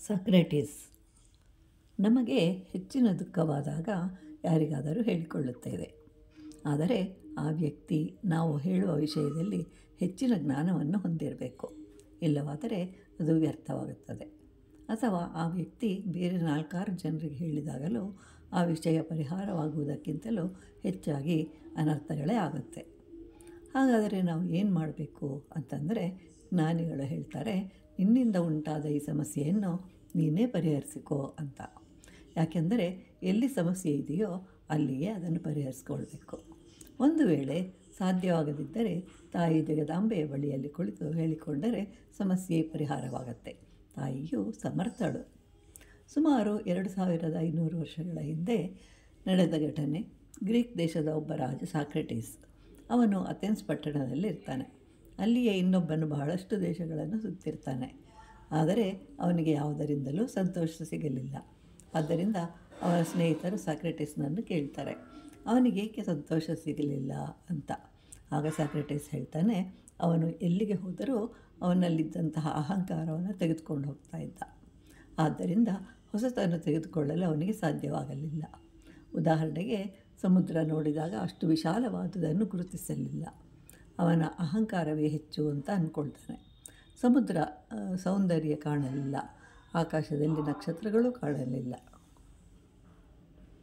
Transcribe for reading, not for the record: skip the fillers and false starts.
Socrates. ನಮಗೆ ಹೆಚ್ಚಿನ ದುಃಖವಾದಾಗ ಯಾರಿಗಾದರೂ ಹೇಳಿಕೊಳ್ಳುತ್ತೇವೆ. ಆದರೆ ಆ ವ್ಯಕ್ತಿ ನಾವು ಹೇಳುವ ವಿಷಯದಲ್ಲಿ ಹೆಚ್ಚಿನ ಜ್ಞಾನವನ್ನು ಹೊಂದಿರಬೇಕು. ಇಲ್ಲವಾದರೆ ಅದು ವ್ಯರ್ಥವಾಗುತ್ತದೆ. ಅಥವಾ ಆ ವ್ಯಕ್ತಿ ಬೇರೆ 4-6 ಜನರಿಗೆ ಹೇಳಿದಾಗಲೂ ಆ ವಿಷಯ ಪರಿಹಾರವಾಗುವುದಕ್ಕಿಂತಲೂ ಹೆಚ್ಚಾಗಿ ಅನರ್ಥಗಳೇ ಆಗುತ್ತೆ. ಹಾಗಾದರೆ ನಾವು ಏನು ಮಾಡಬೇಕು ಅಂತಂದರೆ, ಜ್ಞಾನಿಗಳು ಹೇಳ್ತಾರೆ, ನಿನ್ನಿಂದ ಉಂಟಾದ ಈ ಸಮಸ್ಯೆಯನ್ನು ನೀನೇ ಪರಿಹರಿಸಿಕೋ ಅಂತ. ಯಾಕೆಂದರೆ ಎಲ್ಲಿ ಸಮಸ್ಯೆ ಇದೆಯೋ ಅಲ್ಲಿಯೇ ಅದನ್ನು ಪರಿಹರಿಸ್ಕೊಳ್ಬೇಕು. ಒಂದು ವೇಳೆ ಸಾಧ್ಯವಾಗದಿದ್ದರೆ ತಾಯಿ ಜಗದಾಂಬೆಯ ಬಳಿಯಲ್ಲಿ ಕುಳಿತು ಹೇಳಿಕೊಂಡರೆ ಸಮಸ್ಯೆ ಪರಿಹಾರವಾಗತ್ತೆ. ತಾಯಿಯು ಸಮರ್ಥಳು. ಸುಮಾರು 2500 ವರ್ಷಗಳ ಹಿಂದೆ ನಡೆದ ಘಟನೆ. ಗ್ರೀಕ್ ದೇಶದ ಒಬ್ಬ ರಾಜ ಸಾಕ್ರೆಟೀಸ್. ಅವನು ಅಥೆನ್ಸ್ ಪಟ್ಟಣದಲ್ಲಿರ್ತಾನೆ. ಅಲ್ಲಿಯೇ ಇನ್ನೊಬ್ಬನು ಬಹಳಷ್ಟು ದೇಶಗಳನ್ನು ಸುತ್ತಿರ್ತಾನೆ. ಆದರೆ ಅವನಿಗೆ ಯಾವುದರಿಂದಲೂ ಸಂತೋಷ ಸಿಗಲಿಲ್ಲ. ಆದ್ದರಿಂದ ಅವನ ಸ್ನೇಹಿತರು ಸಾಕ್ರೆಟೀಸ್ನನ್ನು ಕೇಳ್ತಾರೆ, ಅವನಿಗೇಕೆ ಸಂತೋಷ ಸಿಗಲಿಲ್ಲ ಅಂತ. ಆಗ ಸಾಕ್ರೆಟೀಸ್ ಹೇಳ್ತಾನೆ, ಅವನು ಎಲ್ಲಿಗೆ ಹೋದರೂ ಅವನಲ್ಲಿದ್ದಂತಹ ಅಹಂಕಾರವನ್ನು ತೆಗೆದುಕೊಂಡು ಹೋಗ್ತಾ ಇದ್ದ. ಆದ್ದರಿಂದ ಹೊಸತನ್ನು ತೆಗೆದುಕೊಳ್ಳಲು ಅವನಿಗೆ ಸಾಧ್ಯವಾಗಲಿಲ್ಲ. ಉದಾಹರಣೆಗೆ, ಸಮುದ್ರ ನೋಡಿದಾಗ ಅಷ್ಟು ವಿಶಾಲವಾದುದನ್ನು ಗುರುತಿಸಲಿಲ್ಲ. ಅವನ ಅಹಂಕಾರವೇ ಹೆಚ್ಚು ಅಂತ ಅಂದ್ಕೊಳ್ತಾನೆ. ಸಮುದ್ರ ಸೌಂದರ್ಯ ಕಾಣಲಿಲ್ಲ. ಆಕಾಶದಲ್ಲಿ ನಕ್ಷತ್ರಗಳೂ ಕಾಣಲಿಲ್ಲ.